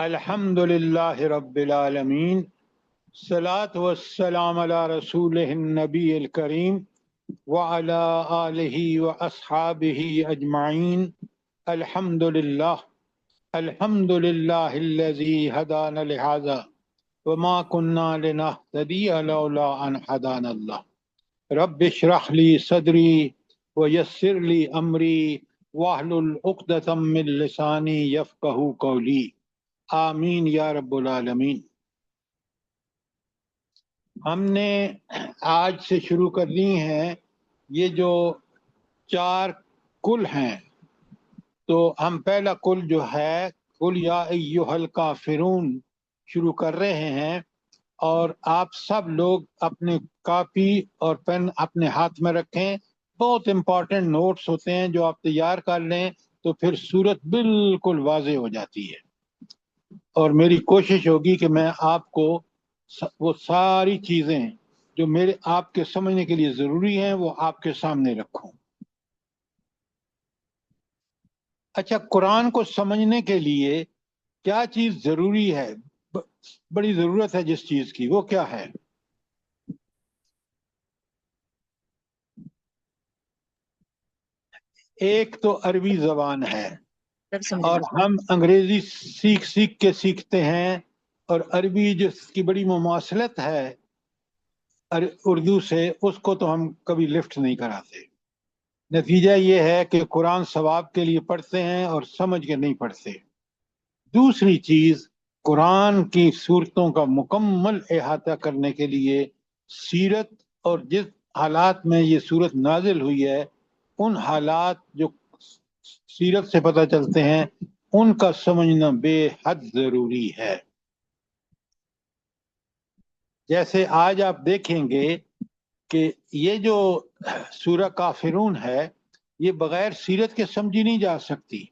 الحمدللہ رب العالمین، صلاۃ والسلام علی رسول النبی الکریم وعلی آلہ واصحابہ اجمعین۔ الحمدللہ الحمدللہ الذی ہدانا لہذا وما کنا لنہتدی لولا ان ہدانا اللہ۔ رب اشرح لی صدری ویسر لی امری واحلل عقدۃ من لسانی یفقہوا قولی، آمین یا رب العالمین۔ ہم نے آج سے شروع کرنی ہے یہ جو 4 کل ہیں، تو ہم پہلا کل جو ہے قل یا ایھا الکافرون شروع کر رہے ہیں، اور آپ سب لوگ اپنے کاپی اور پین اپنے ہاتھ میں رکھیں۔ بہت امپورٹنٹ نوٹس ہوتے ہیں جو آپ تیار کر لیں تو پھر صورت بالکل واضح ہو جاتی ہے، اور میری کوشش ہوگی کہ میں آپ کو وہ ساری چیزیں جو میرے آپ کے سمجھنے کے لیے ضروری ہیں وہ آپ کے سامنے رکھوں۔ اچھا، قرآن کو سمجھنے کے لیے کیا چیز ضروری ہے؟ بڑی ضرورت ہے جس چیز کی، وہ کیا ہے؟ ایک تو عربی زبان ہے، اور ہم انگریزی سیکھ کے سیکھتے ہیں، اور عربی جس کی بڑی مماثلت ہے اردو سے، اس کو تو ہم کبھی لفٹ نہیں کراتے۔ نتیجہ یہ ہے کہ قرآن ثواب کے لیے پڑھتے ہیں اور سمجھ کے نہیں پڑھتے۔ دوسری چیز، قرآن کی صورتوں کا مکمل احاطہ کرنے کے لیے سیرت اور جس حالات میں یہ صورت نازل ہوئی ہے ان حالات جو سیرت سے پتہ چلتے ہیں ان کا سمجھنا بے حد ضروری ہے۔ جیسے آج آپ دیکھیں گے کہ یہ جو سورہ کافرون ہے یہ بغیر سیرت کے سمجھی نہیں جا سکتی۔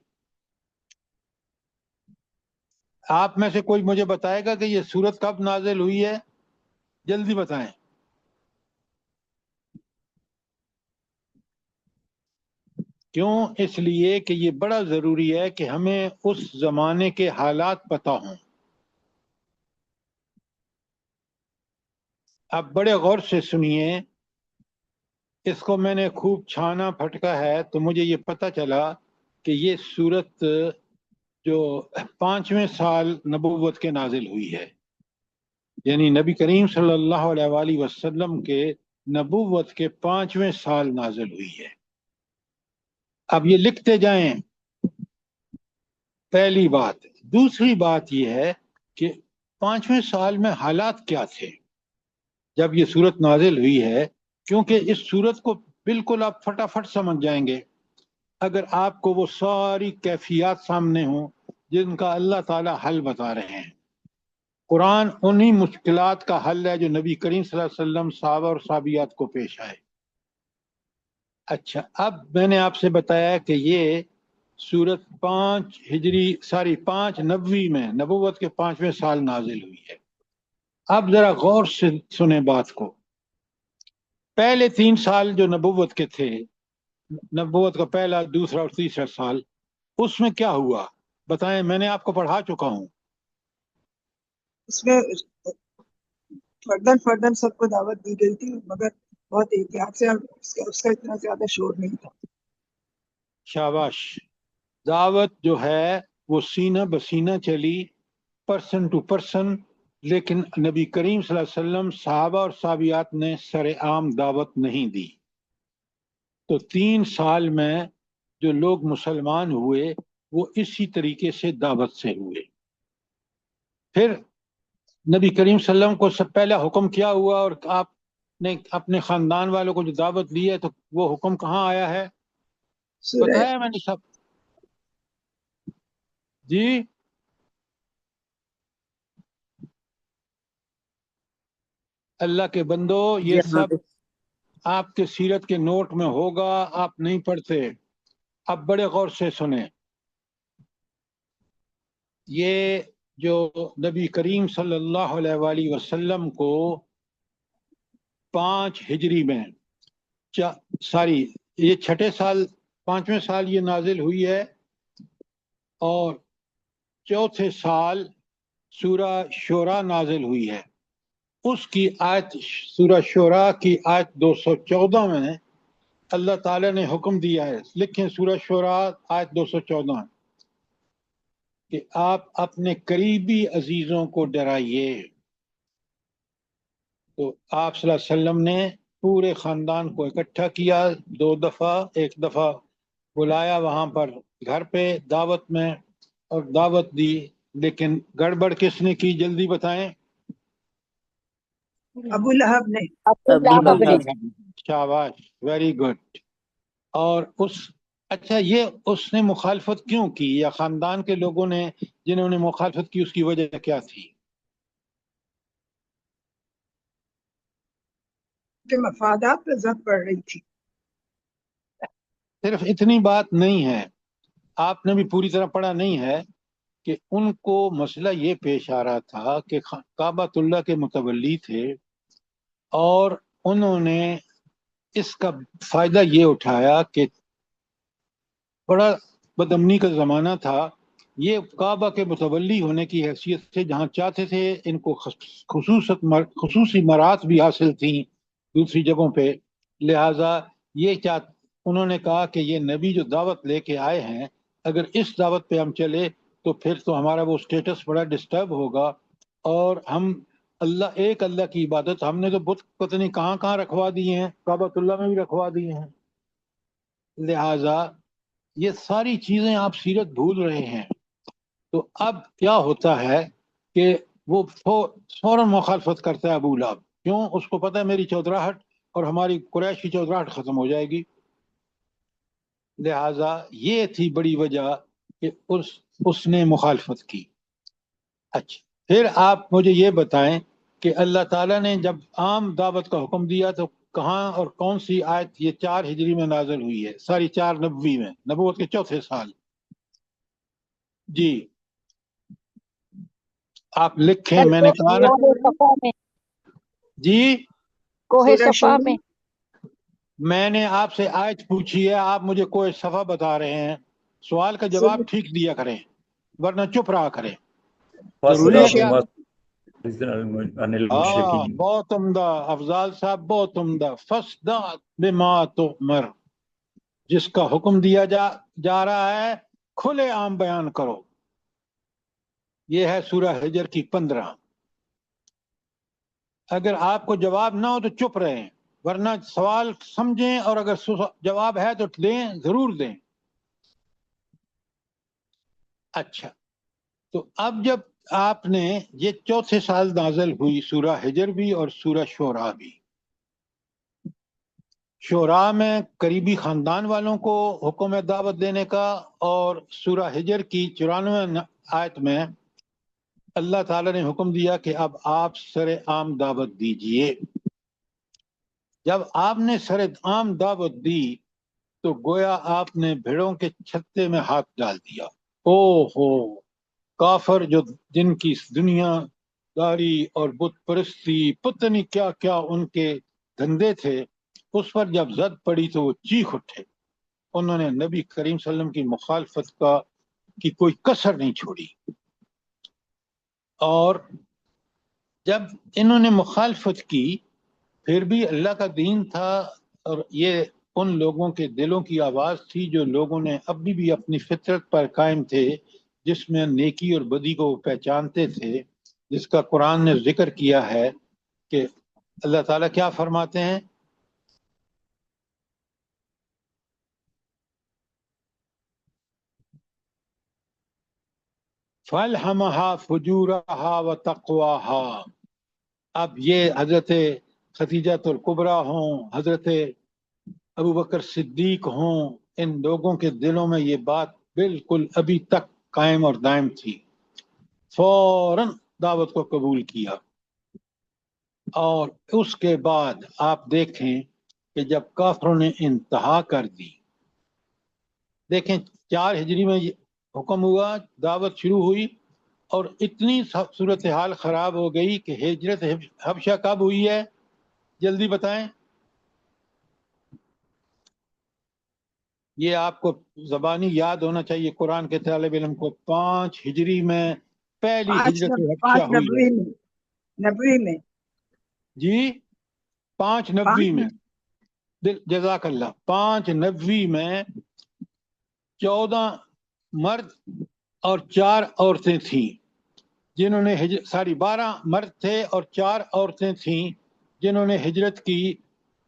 آپ میں سے کوئی مجھے بتائے گا کہ یہ سورت کب نازل ہوئی ہے؟ جلدی بتائیں۔ کیوں؟ اس لیے کہ یہ بڑا ضروری ہے کہ ہمیں اس زمانے کے حالات پتہ ہوں۔ اب بڑے غور سے سنیے، اس کو میں نے خوب چھانا پھٹکا ہے تو مجھے یہ پتہ چلا کہ یہ سورت جو 5ویں سال نبوت کے نازل ہوئی ہے، یعنی نبی کریم صلی اللہ علیہ وآلہ وسلم کے نبوت کے 5ویں سال نازل ہوئی ہے۔ اب یہ لکھتے جائیں، پہلی بات۔ دوسری بات یہ ہے کہ 5ویں سال میں حالات کیا تھے جب یہ صورت نازل ہوئی ہے، کیونکہ اس صورت کو بالکل آپ فٹافٹ سمجھ جائیں گے اگر آپ کو وہ ساری کیفیات سامنے ہوں جن کا اللہ تعالی حل بتا رہے ہیں۔ قرآن انہی مشکلات کا حل ہے جو نبی کریم صلی اللہ علیہ وسلم، صحابہ اور صحابیات کو پیش آئے۔ اچھا، اب میں نے آپ سے بتایا کہ یہ سورت 5 نبوی میں نبوت کے 5ویں سال نازل ہوئی ہے۔ اب ذرا غور سے سنیں بات کو۔ پہلے 3 سال جو نبوت کے تھے، نبوت کا پہلا، دوسرا اور تیسرا سال، اس میں کیا ہوا بتائیں؟ میں نے آپ کو پڑھا چکا ہوں۔ اس میں فردن سب کو دعوت دی گئی تھی، مگر بہت احتیاط سے، اس کا اتنا زیادہ شور نہیں تھا۔ شاباش۔ دعوت جو ہے وہ سینہ بسینہ چلی، پرسن ٹو پرسن، لیکن نبی کریم صلی اللہ علیہ وسلم، صحابہ اور صحابیات نے سر عام دعوت نہیں دی۔ تو 3 سال میں جو لوگ مسلمان ہوئے وہ اسی طریقے سے دعوت سے ہوئے۔ پھر نبی کریم صلی اللہ علیہ وسلم کو سب پہلا حکم کیا ہوا، اور آپ نے اپنے خاندان والوں کو جو دعوت دی ہے تو وہ حکم کہاں آیا ہے؟ بتایا میں نے سب؟ جی اللہ کے بندو، یہ سب آپ کے سیرت کے نوٹ میں ہوگا، آپ نہیں پڑھتے۔ اب بڑے غور سے سنیں، یہ جو نبی کریم صلی اللہ علیہ وآلہ وسلم کو 5 ہجری میں، یہ 6 سال، 5ویں سال یہ نازل ہوئی ہے، اور 4تھے سال سورہ شورا نازل ہوئی ہے. اس کی آیت سورہ شورا کی آیت 214 میں اللہ تعالیٰ نے حکم دیا ہے. لکھیں سورہ شورا آیت 214 کہ آپ اپنے قریبی عزیزوں کو ڈرائیے. تو آپ صلی اللہ علیہ وسلم نے پورے خاندان کو اکٹھا کیا 2 دفعہ. ایک دفعہ بلایا وہاں پر گھر پہ دعوت میں اور دعوت دی، لیکن گڑبڑ کس نے کی؟ جلدی بتائیں. ابو لہب نے. ابو لہب نے. شاباش، ویری گڈ. اور اچھا یہ اس نے مخالفت کیوں کی، یا خاندان کے لوگوں نے جنہوں نے مخالفت کی اس کی وجہ کیا تھی؟ کہ مفادات پہ زد پڑ رہی تھی. صرف اتنی بات نہیں ہے، آپ نے بھی پوری طرح پڑھا نہیں ہے کہ ان کو مسئلہ یہ پیش آ رہا تھا کہ کعبۃ اللہ کے متولی تھے اور انہوں نے اس کا فائدہ یہ اٹھایا کہ بڑا بدامنی کا زمانہ تھا، یہ کعبہ کے متولی ہونے کی حیثیت سے جہاں چاہتے تھے ان کو خصوصی مرات بھی حاصل تھیں دوسری جگہوں پہ. لہٰذا انہوں نے کہا کہ یہ نبی جو دعوت لے کے آئے ہیں، اگر اس دعوت پہ ہم چلے تو پھر تو ہمارا وہ سٹیٹس بڑا ڈسٹرب ہوگا، اور ہم ایک اللہ کی عبادت ہم نے تو بت پتہ نہیں کہاں کہاں رکھوا دیے ہیں، کعبۃ اللہ میں بھی رکھوا دیے ہیں. لہٰذا یہ ساری چیزیں آپ سیرت بھول رہے ہیں. تو اب کیا ہوتا ہے کہ وہ فوراً مخالفت کرتا ہے ابو لہب. کیوں؟ اس کو پتہ ہے میری چودراہٹ اور ہماری قریش کی چودراہٹ ختم ہو جائے گی. لہٰذا یہ تھی بڑی وجہ کہ اس نے مخالفت کی. اچھا، پھر آپ مجھے یہ بتائیں کہ اللہ تعالیٰ نے جب عام دعوت کا حکم دیا تو کہاں اور کون سی آیت؟ یہ 4 ہجری میں نازل ہوئی ہے، ساری 4 نبوی میں، نبوت کے 4تھے سال. جی آپ لکھیں، میں نے کہا نا. جی کوہ سورہ صفا شورا میں. میں نے آپ سے آیت پوچھی ہے، آپ مجھے کوئی صفحہ بتا رہے ہیں. سوال کا جواب ٹھیک دیا کریں ورنہ چپ رہا کریں. ضروری ہے کیا؟ بہت عمدہ افضال صاحب، بہت عمدہ. فَاصْدَعْ بِمَا تُؤْمَرُ، جس کا حکم دیا جا رہا ہے کھلے عام بیان کرو. یہ ہے سورہ حجر کی 15. اگر آپ کو جواب نہ ہو تو چپ رہیں، ورنہ سوال سمجھیں اور اگر جواب ہے تو دیں، ضرور دیں. اچھا، تو اب جب آپ نے یہ 4تھے سال نازل ہوئی سورہ حجر بھی اور سورہ شورا بھی. شورا میں قریبی خاندان والوں کو حکم دعوت دینے کا، اور سورہ حجر کی 94 آیت میں اللہ تعالیٰ نے حکم دیا کہ اب آپ سر عام دعوت دیجئے. جب آپ نے سر عام دعوت دی تو گویا آپ نے بھیڑوں کے چھتے میں ہاتھ ڈال دیا. او ہو، کافر جن کی دنیا داری اور بت پرستی پتہ نہیں کیا کیا ان کے دھندے تھے، اس پر جب زد پڑی تو وہ چیخ اٹھے. انہوں نے نبی کریم صلی اللہ علیہ وسلم کی مخالفت کی کوئی کسر نہیں چھوڑی. اور جب انہوں نے مخالفت کی پھر بھی اللہ کا دین تھا، اور یہ ان لوگوں کے دلوں کی آواز تھی جو لوگوں نے ابھی بھی اپنی فطرت پر قائم تھے، جس میں نیکی اور بدی کو پہچانتے تھے، جس کا قرآن نے ذکر کیا ہے کہ اللہ تعالیٰ کیا فرماتے ہیں؟ فَأَلْهَمَهَا فُجُورَهَا وَتَقْوَاهَا. اب یہ حضرت خدیجہ الکبریٰ ہوں، حضرت ابو بکر صدیق ہوں، ان لوگوں کے دلوں میں یہ بات بالکل ابھی تک قائم اور دائم تھی. فوراً دعوت کو قبول کیا. اور اس کے بعد آپ دیکھیں کہ جب کافروں نے انتہا کر دی، دیکھیں 4 ہجری میں حکم ہوا، دعوت شروع ہوئی، اور اتنی صورتحال خراب ہو گئی کہ ہجرت حبشہ کب ہوئی ہے؟ جلدی بتائیں. یہ آپ کو زبانی یاد ہونا چاہیے قرآن کے طالب علم کو. 5 ہجری میں پہلی پانچ ہجرت نب- حبشہ پانچ ہوئی ہے. نبوی میں جی 590 پانچ میں. جزاک اللہ. 590 میں 14 مرد اور 4 عورتیں تھیں جنہوں نے 12 مرد تھے اور 4 عورتیں تھیں جنہوں نے ہجرت کی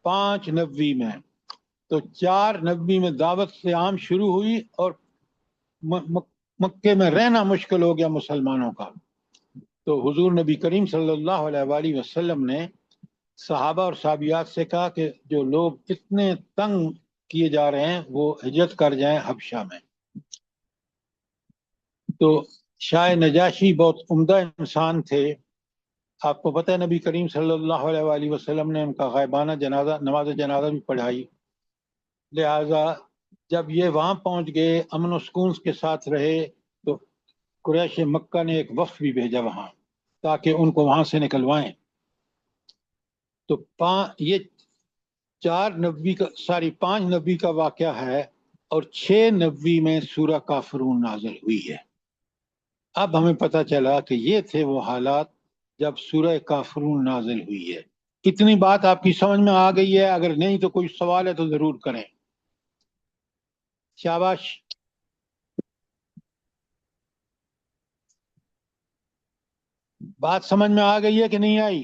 590 میں. تو 490 میں دعوت سے عام شروع ہوئی اور مکے میں رہنا مشکل ہو گیا مسلمانوں کا. تو حضور نبی کریم صلی اللہ علیہ وآلہ وسلم نے صحابہ اور صحابیات سے کہا کہ جو لوگ اتنے تنگ کیے جا رہے ہیں وہ ہجرت کر جائیں حبشہ میں. تو شاہ نجاشی بہت عمدہ انسان تھے. آپ کو پتہ ہے نبی کریم صلی اللہ علیہ وآلہ وسلم نے ان کا غائبانہ نماز جنازہ بھی پڑھائی. لہذا جب یہ وہاں پہنچ گئے امن و سکون کے ساتھ رہے تو قریش مکہ نے ایک وفد بھی بھیجا وہاں تاکہ ان کو وہاں سے نکلوائیں. تو یہ 590 کا واقعہ ہے اور 690 میں سورہ کافرون نازل ہوئی ہے. اب ہمیں پتہ چلا کہ یہ تھے وہ حالات جب سورہ کافرون نازل ہوئی ہے. اتنی بات آپ کی سمجھ میں آ گئی ہے؟ اگر نہیں تو کوئی سوال ہے تو ضرور کریں. شاباش. بات سمجھ میں آ گئی ہے کہ نہیں آئی؟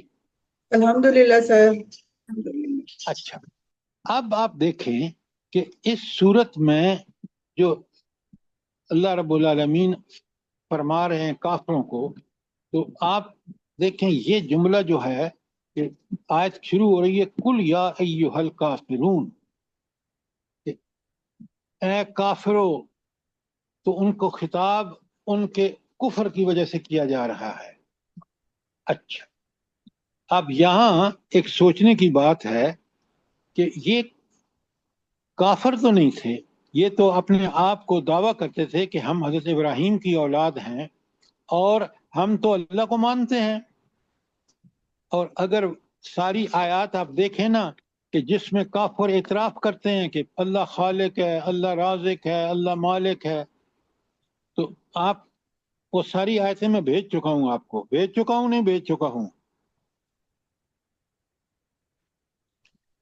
الحمدللہ سر الحمدللہ. اچھا اب آپ دیکھیں کہ اس صورت میں جو اللہ رب العالمین فرما رہے ہیں کافروں کو، تو آپ دیکھیں یہ جملہ جو ہے کہ آیت شروع ہو رہی ہے کل یا ایھا الکافرون، کہ اے کافرو. تو ان کو خطاب ان کے کفر کی وجہ سے کیا جا رہا ہے. اچھا اب یہاں ایک سوچنے کی بات ہے کہ یہ کافر تو نہیں تھے، یہ تو اپنے آپ کو دعویٰ کرتے تھے کہ ہم حضرت ابراہیم کی اولاد ہیں اور ہم تو اللہ کو مانتے ہیں. اور اگر ساری آیات آپ دیکھیں نا کہ جس میں کافر اعتراف کرتے ہیں کہ اللہ خالق ہے، اللہ رازق ہے، اللہ مالک ہے، تو آپ وہ ساری آیتیں میں بھیج چکا ہوں، آپ کو بھیج چکا ہوں نہیں بھیج چکا ہوں؟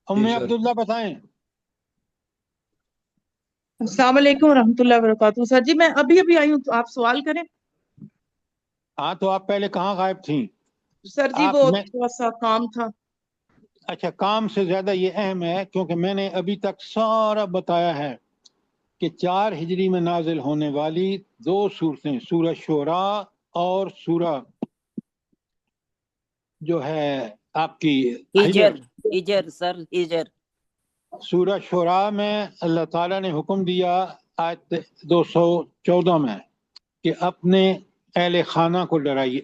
ام عبداللہ بتائیں. السلام علیکم ورحمۃ اللہ وبرکاتہ. سر جی میں ابھی آئی ہوں تو آپ سوال کریں. ہاں تو آپ پہلے کہاں غائب تھیں؟ سر جی وہ تھوڑا سا کام تھا. اچھا کام سے زیادہ یہ اہم ہے کیونکہ میں نے ابھی تک سارا بتایا ہے کہ 4 ہجری میں نازل ہونے والی 2 صورتیں، سورہ شعراء اور سورہ جو ہے آپ کی ہجر سر ہجر. سورہ شعراء میں اللہ تعالیٰ نے حکم دیا آیت 214 میں کہ اپنے اہل خانہ کو ڈرائیے،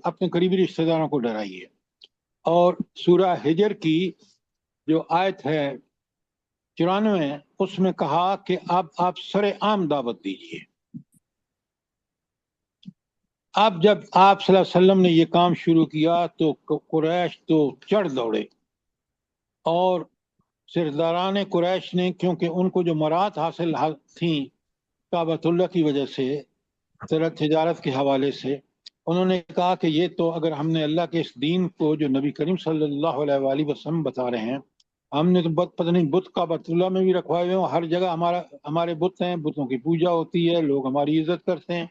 اپنے قریبی رشتہ داروں کو ڈرائیے. اور سورہ ہجر کی جو آیت ہے 94 اس میں کہا کہ اب آپ سر عام دعوت دیجیے. اب جب آپ صلی اللہ علیہ وسلم نے یہ کام شروع کیا تو قریش تو چڑھ دوڑے، اور سرداران قریش نے کیونکہ ان کو جو مراد حاصل تھیں کعبۃ اللہ کی وجہ سے، تجارت کے حوالے سے، انہوں نے کہا کہ یہ تو اگر ہم نے اللہ کے اس دین کو جو نبی کریم صلی اللہ علیہ وآلہ وسلم بتا رہے ہیں، ہم نے تو پتہ نہیں بت کعبۃ اللہ میں بھی رکھوائے ہوئے ہیں، ہر جگہ ہمارے بت ہیں، بتوں کی پوجا ہوتی ہے، لوگ ہماری عزت کرتے ہیں.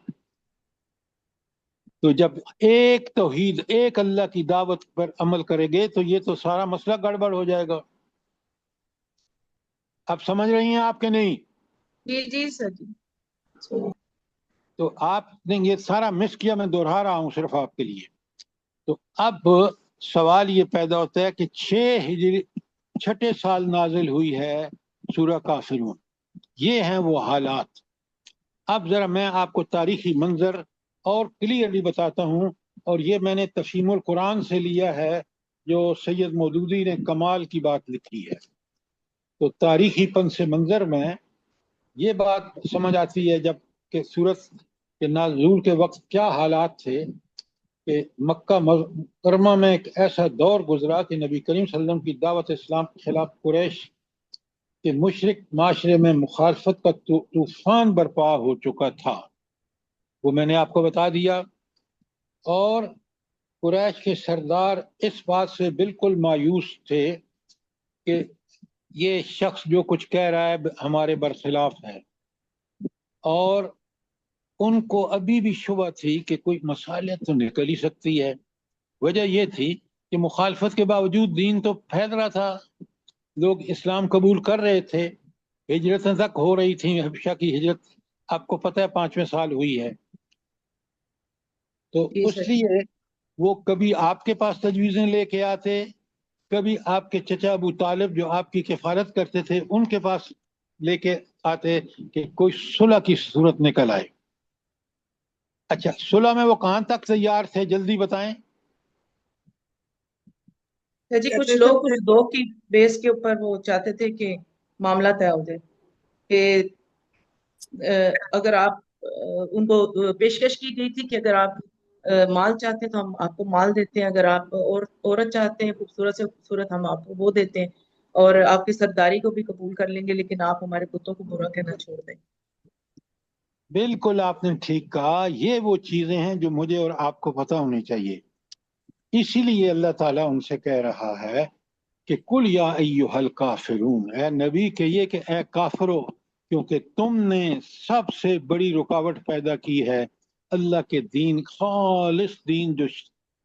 تو جب ایک توحید، ایک اللہ کی دعوت پر عمل کرے گے تو یہ تو سارا مسئلہ گڑبڑ ہو جائے گا. اب سمجھ رہی ہیں آپ کہ نہیں؟ جی سر جی. تو آپ نے یہ سارا مس کیا، میں دہرا رہا ہوں صرف آپ کے لیے. تو اب سوال یہ پیدا ہوتا ہے کہ 6 سال نازل ہوئی ہے سورہ کافرون. یہ ہیں وہ حالات. اب ذرا میں آپ کو تاریخی منظر اور کلیئرلی بتاتا ہوں، اور یہ میں نے تفہیم القرآن سے لیا ہے جو سید مودودی نے کمال کی بات لکھی ہے. تو تاریخی پس منظر میں یہ بات سمجھ آتی ہے جب کہ سورت کے نزول کے وقت کیا حالات تھے کہ مکہ مکرمہ میں ایک ایسا دور گزرا کہ نبی کریم صلی اللہ علیہ وسلم کی دعوت اسلام کے خلاف قریش کے مشرک معاشرے میں مخالفت کا طوفان برپا ہو چکا تھا. وہ میں نے آپ کو بتا دیا. اور قریش کے سردار اس بات سے بالکل مایوس تھے کہ یہ شخص جو کچھ کہہ رہا ہے ہمارے برخلاف ہے، اور ان کو ابھی بھی شبہ تھی کہ کوئی مصالحت تو نکل ہی سکتی ہے۔ وجہ یہ تھی کہ مخالفت کے باوجود دین تو پھیل رہا تھا، لوگ اسلام قبول کر رہے تھے، ہجرتیں تک ہو رہی تھیں، حبشہ کی ہجرت آپ کو پتہ ہے 5ویں سال ہوئی ہے۔ تو جی اس سر۔ لیے وہ کبھی آپ کے پاس تجویزیں لے کے آتے، کبھی آپ کے چچا ابو طالب جو آپ کی کفالت کرتے تھے ان کے پاس لے کے آتے کہ کوئی صلح کی صورت نکل آئے۔ اچھا، صلح میں وہ کہاں تک تیار تھے، جلدی بتائیں۔ جی کچھ کہتے لوگ تھے کچھ دو کی بیس کے اوپر وہ چاہتے تھے کہ معاملہ طے ہو جائے، کہ اگر آپ ان کو پیشکش کی گئی تھی کہ اگر آپ مال چاہتے ہیں تو ہم آپ کو مال دیتے ہیں، اگر آپ عورت چاہتے ہیں خوبصورت سے خوبصورت ہم آپ کو وہ دیتے ہیں، اور آپ کی سرداری کو بھی قبول کر لیں گے، لیکن آپ ہمارے بتوں کو برا کہنا چھوڑ دیں۔ بالکل آپ نے ٹھیک کہا، یہ وہ چیزیں ہیں جو مجھے اور آپ کو پتہ ہونی چاہیے۔ اسی لیے اللہ تعالیٰ ان سے کہہ رہا ہے کہ کل یا ایھا الکافرون، اے نبی کہیے کہ اے کافرو، کیونکہ تم نے سب سے بڑی رکاوٹ پیدا کی ہے اللہ کے دین، خالص دین جو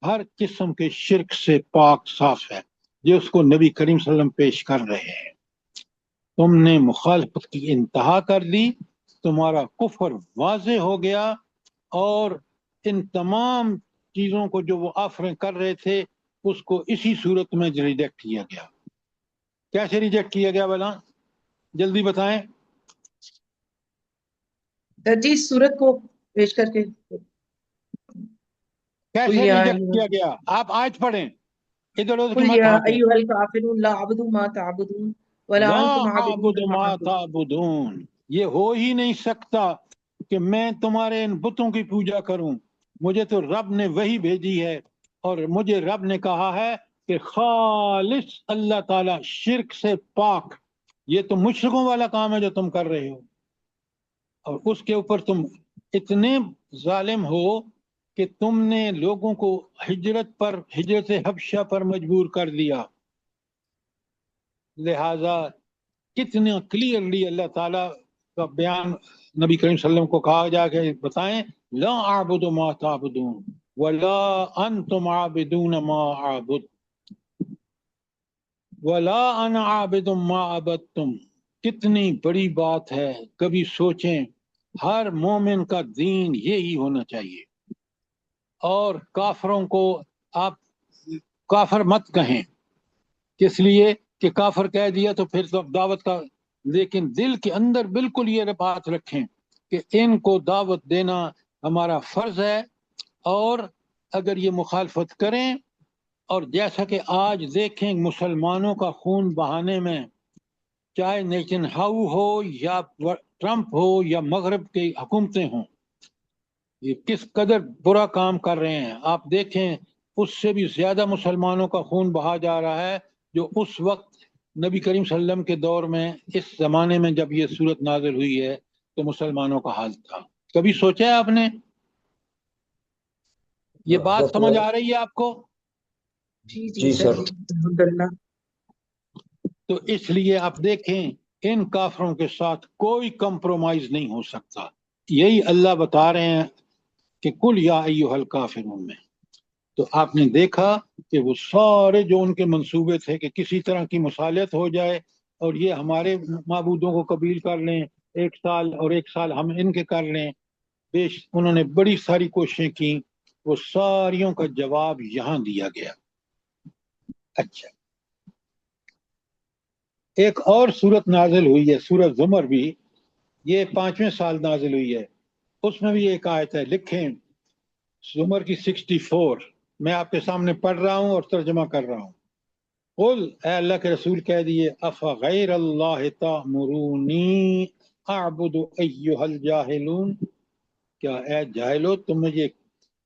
ہر قسم کے شرک سے پاک صاف ہے، جو اس کو نبی کریم صلی اللہ علیہ وسلم پیش کر رہے ہیں۔ تم نے مخالفت کی انتہا کر دی، تمہارا کفر واضح ہو گیا، اور ان تمام چیزوں کو جو وہ آفریں کر رہے تھے اس کو اسی صورت میں ریجیکٹ کیا گیا۔ کیسے ریجیکٹ کیا گیا بلا، جلدی بتائیں۔ سر جی اس صورت کو پیش کر کے کیسے قل یا ریجیکٹ کیا گیا، آپ آیت پڑھیں، ادھر ادھر کی قل مت یا ہانکیں۔ ایھا الکافرون لا اعبد ما تعبدون ولا لا انتم عابدون اعبد ما ما اعبد۔ تعبدون، یہ ہو ہی نہیں سکتا کہ میں تمہارے ان بتوں کی پوجا کروں، مجھے تو رب نے وہی بھیجی ہے، اور مجھے رب نے کہا ہے کہ خالص اللہ تعالی شرک سے پاک، یہ تو مشرکوں والا کام ہے جو تم کر رہے ہو، اور اس کے اوپر تم اتنے ظالم ہو کہ تم نے لوگوں کو ہجرت حبشہ پر مجبور کر دیا۔ لہذا کتنا کلیئرلی اللہ تعالیٰ کا بیان نبی کریم صلی اللہ علیہ وسلم کو کہا جا کے بتائیں، لا اعبد ما تعبدون ولا انتم عابدون ما اعبد ولا انا عابد ما عبدتم۔ کتنی بڑی بات ہے، کبھی سوچیں، ہر مومن کا دین یہی ہونا چاہیے، اور کافروں کو آپ کافر مت کہیں، کس لیے کہ کافر کہہ دیا تو پھر تو دعوت کا، لیکن دل کے اندر بالکل یہ بات رکھیں کہ ان کو دعوت دینا ہمارا فرض ہے، اور اگر یہ مخالفت کریں، اور جیسا کہ آج دیکھیں مسلمانوں کا خون بہانے میں، چاہے نیتن ہاؤ ہو یا ٹرمپ ہو یا مغرب کی حکومتیں ہوں، یہ کس قدر برا کام کر رہے ہیں۔ آپ دیکھیں اس سے بھی زیادہ مسلمانوں کا خون بہا جا رہا ہے جو اس وقت نبی کریم صلی اللہ علیہ وسلم کے دور میں، اس زمانے میں جب یہ صورت نازل ہوئی ہے تو مسلمانوں کا حال تھا۔ کبھی سوچا ہے آپ نے؟ یہ بات سمجھ آ رہی ہے آپ کو؟ جی جی سر جی الحمدللہ۔ تو اس لیے آپ دیکھیں ان کافروں کے ساتھ کوئی کمپرومائز نہیں ہو سکتا، یہی اللہ بتا رہے ہیں کہ کل یا ایھا الکافرون میں۔ تو آپ نے دیکھا کہ وہ سارے جو ان کے منصوبے تھے کہ کسی طرح کی مصالحت ہو جائے اور یہ ہمارے معبودوں کو قبول کر لیں 1 سال، اور 1 سال ہم ان کے کر لیں، انہوں نے بڑی ساری کوششیں کی، وہ ساریوں کا جواب یہاں دیا گیا۔ اچھا، ایک اور صورت نازل ہوئی ہے، سورۃ زمر بھی، یہ 5ویں سال نازل ہوئی ہے، اس میں بھی ایک آیت ہے، لکھیں زمر کی 64، میں آپ کے سامنے پڑھ رہا ہوں اور ترجمہ کر رہا ہوں۔ قل، اے اللہ کے رسول کہہ دیے، افغیر اللہ تأمرونی اعبد ایھا الجاہلون، کیا اے جاہلو تم مجھے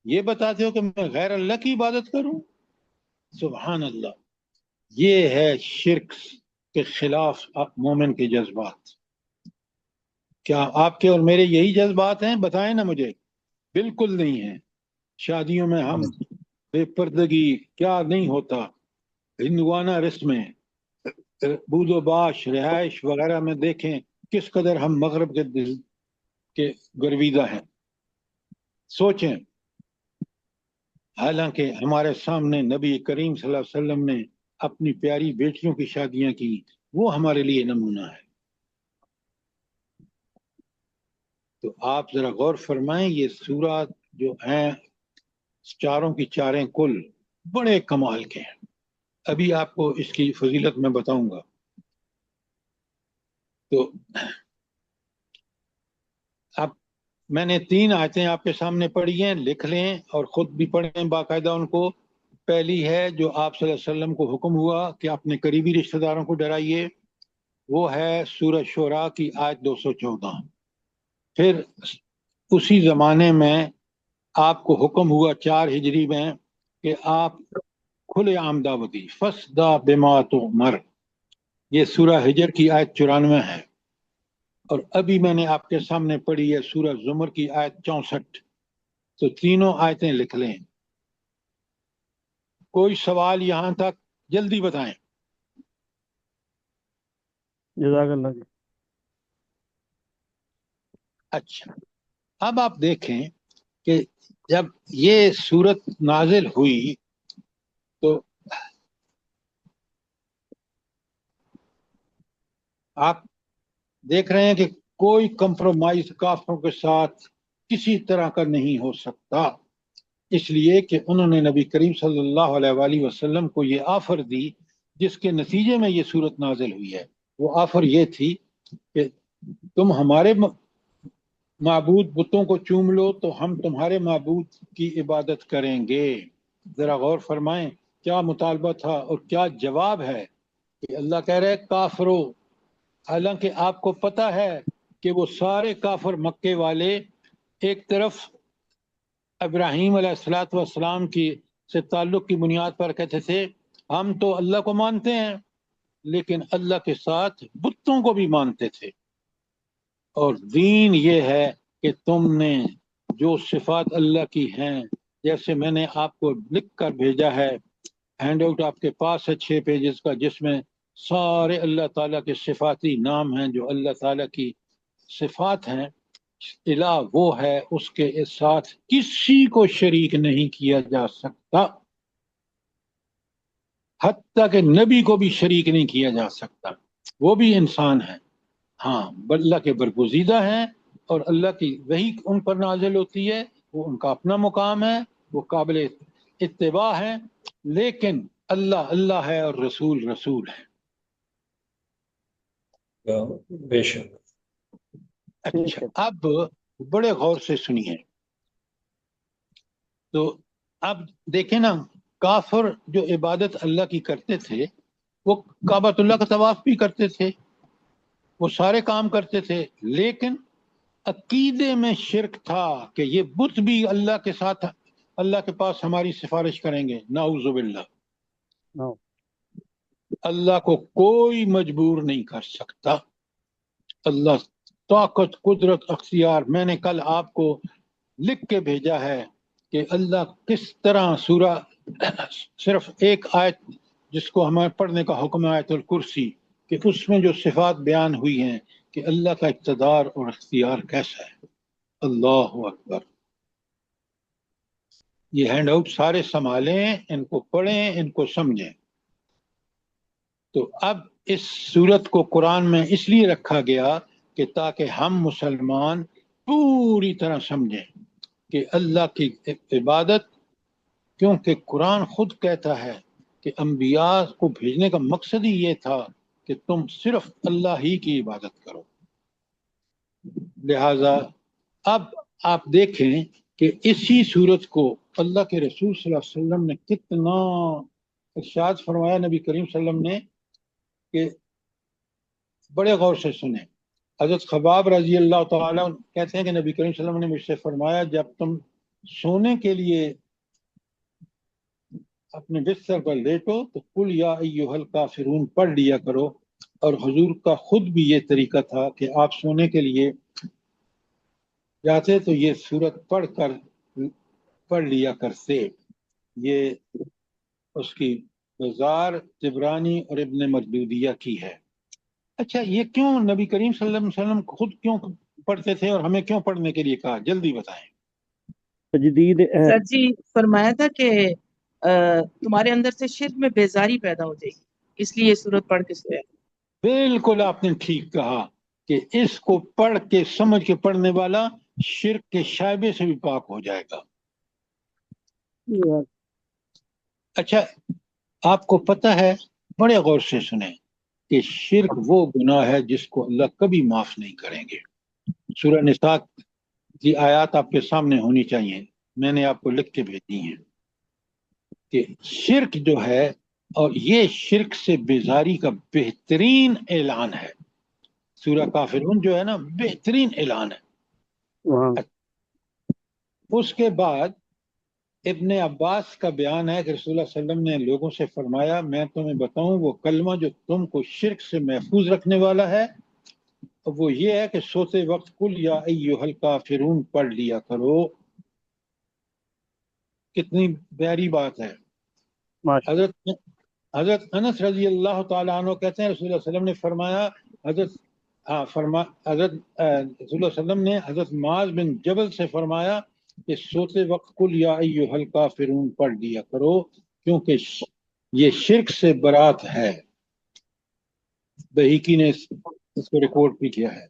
یہ بتاتے ہو کہ میں غیر اللہ کی عبادت کروں؟ سبحان اللہ، یہ ہے شرک کے خلاف مومن کے جذبات۔ کیا آپ کے اور میرے یہی جذبات ہیں؟ بتائیں نا مجھے۔ بالکل نہیں ہیں۔ شادیوں میں ہم بے پردگی کیا نہیں ہوتا، ہندوانہ رسمیں، بود و باش، رہائش وغیرہ میں دیکھیں کس قدر ہم مغرب کے دل کے گرویدہ ہیں. سوچیں، حالانکہ ہمارے سامنے نبی کریم صلی اللہ علیہ وسلم نے اپنی پیاری بیٹیوں کی شادیاں کی، وہ ہمارے لیے نمونہ ہے. تو آپ ذرا غور فرمائیں، یہ سورات جو ہیں چاروں کی چاریں کل بڑے کمال کے ہیں. ابھی آپ کو اس کی فضیلت میں بتاؤں گا. تو اب میں نے 3 آیتیں آپ کے سامنے پڑھی ہیں، لکھ لیں اور خود بھی پڑھیں باقاعدہ ان کو. پہلی ہے جو آپ صلی اللہ علیہ وسلم کو حکم ہوا کہ اپنے قریبی رشتہ داروں کو ڈرائیے، وہ ہے سورہ شعراء کی آیت 214. پھر اسی زمانے میں آپ کو حکم ہوا 4 ہجری میں کہ آپ کھلے عام دعوتی فَاسْدَعْ بِمَا تُؤْمَرْ، یہ سورہ ہجر کی آیت 94 ہے. اور ابھی میں نے آپ کے سامنے پڑھی ہے سورہ زمر کی آیت 64. تو تینوں آیتیں لکھ لیں. کوئی سوال یہاں تک؟ جلدی بتائیں. جزاک اللہ جی. اچھا، اب آپ دیکھیں کہ جب یہ سورت نازل ہوئی تو آپ دیکھ رہے ہیں کہ کوئی کمپرومائز کافروں کے ساتھ کسی طرح کا نہیں ہو سکتا، اس لیے کہ انہوں نے نبی کریم صلی اللہ علیہ وآلہ وسلم کو یہ آفر دی جس کے نتیجے میں یہ صورت نازل ہوئی ہے. وہ آفر یہ تھی کہ تم ہمارے معبود بتوں کو چوم لو تو ہم تمہارے معبود کی عبادت کریں گے. ذرا غور فرمائیں کیا مطالبہ تھا اور کیا جواب ہے کہ اللہ کہہ رہے کافرو، حالانکہ آپ کو پتہ ہے کہ وہ سارے کافر مکے والے ایک طرف ابراہیم علیہ السلام کی سے تعلق کی بنیاد پر کہتے تھے ہم تو اللہ کو مانتے ہیں، لیکن اللہ کے ساتھ بتوں کو بھی مانتے تھے. اور دین یہ ہے کہ تم نے جو صفات اللہ کی ہیں، جیسے میں نے آپ کو لکھ کر بھیجا ہے، ہینڈ آؤٹ آپ کے پاس ہے 6 پیجز کا، جس میں سارے اللہ تعالیٰ کے صفاتی نام ہیں جو اللہ تعالیٰ کی صفات ہیں. الہ وہ ہے، اس کے ساتھ کسی کو شریک نہیں کیا جا سکتا، حتیٰ کہ نبی کو بھی شریک نہیں کیا جا سکتا. وہ بھی انسان ہے، ہاں اللہ کے برگزیدہ ہیں اور اللہ کی وحی ان پر نازل ہوتی ہے، وہ ان کا اپنا مقام ہے، وہ قابل اتباع ہے، لیکن اللہ اللہ ہے اور رسول رسول ہے. بے شک. اچھا، اب بڑے غور سے سنیے. تو اب دیکھیں نا، کافر جو عبادت اللہ کی کرتے تھے وہ کعبۃ اللہ کا طواف بھی کرتے تھے، وہ سارے کام کرتے تھے، لیکن عقیدے میں شرک تھا کہ یہ بت بھی اللہ کے ساتھ اللہ کے پاس ہماری سفارش کریں گے. نعوذ باللہ. اللہ کو کوئی مجبور نہیں کر سکتا. اللہ طاقت، قدرت، اختیار، میں نے کل آپ کو لکھ کے بھیجا ہے کہ اللہ کس طرح سورہ صرف ایک آیت جس کو ہمیں پڑھنے کا حکم ہے آیت الکرسی، کہ اس میں جو صفات بیان ہوئی ہیں کہ اللہ کا اقتدار اور اختیار کیسا ہے. اللہ اکبر. یہ ہینڈ آؤٹ سارے سنبھالیں، ان کو پڑھیں، ان کو سمجھیں. تو اب اس صورت کو قرآن میں اس لیے رکھا گیا کہ تاکہ ہم مسلمان پوری طرح سمجھیں کہ اللہ کی عبادت، کیونکہ قرآن خود کہتا ہے کہ انبیاء کو بھیجنے کا مقصد ہی یہ تھا کہ تم صرف اللہ ہی کی عبادت کرو. لہذا اب آپ دیکھیں کہ اسی صورت کو اللہ کے رسول صلی اللہ علیہ وسلم نے کتنا ارشاد فرمایا نبی کریم صلی اللہ علیہ وسلم نے کہ بڑے غور سے سنیں. حضرت خباب رضی اللہ تعالیٰ کہتے ہیں کہ نبی کریم صلی اللہ علیہ وسلم نے مجھ سے فرمایا جب تم سونے کے لیے اپنے بستر پر لیٹو تو قل یا ایھا الکافرون پڑھ لیا کرو. اور حضور کا خود بھی یہ طریقہ تھا کہ آپ سونے کے لیے جاتے تو یہ سورت پڑھ کر پڑھ لیا کرتے. یہ اس کی بازار طبرانی اور ابن مردودیہ کی ہے. اچھا یہ کیوں نبی کریم صلی اللہ علیہ وسلم خود کیوں پڑھتے تھے اور ہمیں کیوں پڑھنے کے لیے کہا؟ جلدی بتائیں. تجدید سر جی فرمایا تھا کہ تمہارے اندر سے شرک میں بیزاری پیدا ہو جائے گی، اس لیے یہ صورت پڑھ کے سویا. بالکل آپ نے ٹھیک کہا کہ اس کو پڑھ کے سمجھ کے پڑھنے والا شرک کے شائبے سے بھی پاک ہو جائے گا. اچھا آپ کو پتہ ہے، بڑے غور سے سنیں، کہ شرک وہ گناہ ہے جس کو اللہ کبھی معاف نہیں کریں گے. سورہ نساء کی آیات آپ کے سامنے ہونی چاہیے، میں نے آپ کو لکھ کے بھیجی ہیں کہ شرک جو ہے، اور یہ شرک سے بیزاری کا بہترین اعلان ہے. سورہ کافرون جو ہے نا، بہترین اعلان ہے. اس کے بعد ابن عباس کا بیان ہے کہ رسول اللہ صلی اللہ علیہ وسلم نے لوگوں سے فرمایا، میں تمہیں بتاؤں وہ کلمہ جو تم کو شرک سے محفوظ رکھنے والا ہے، وہ یہ ہے کہ سوتے وقت قل یا ایھا الکافرون پڑھ لیا کرو. کتنی پیاری بات ہے. حضرت انس رضی اللہ تعالیٰ عنہ کہتے ہیں رسول اللہ صلی اللہ علیہ وسلم نے فرمایا، حضرت رسول اللہ صلی اللہ علیہ وسلم نے حضرت معاذ بن جبل سے فرمایا کہ سوتے وقت قل یا ایھا الکافرون پڑھ لیا کرو، کیونکہ یہ شرک سے برات ہے. بہیقی نے اس کو ریکارڈ بھی کیا ہے.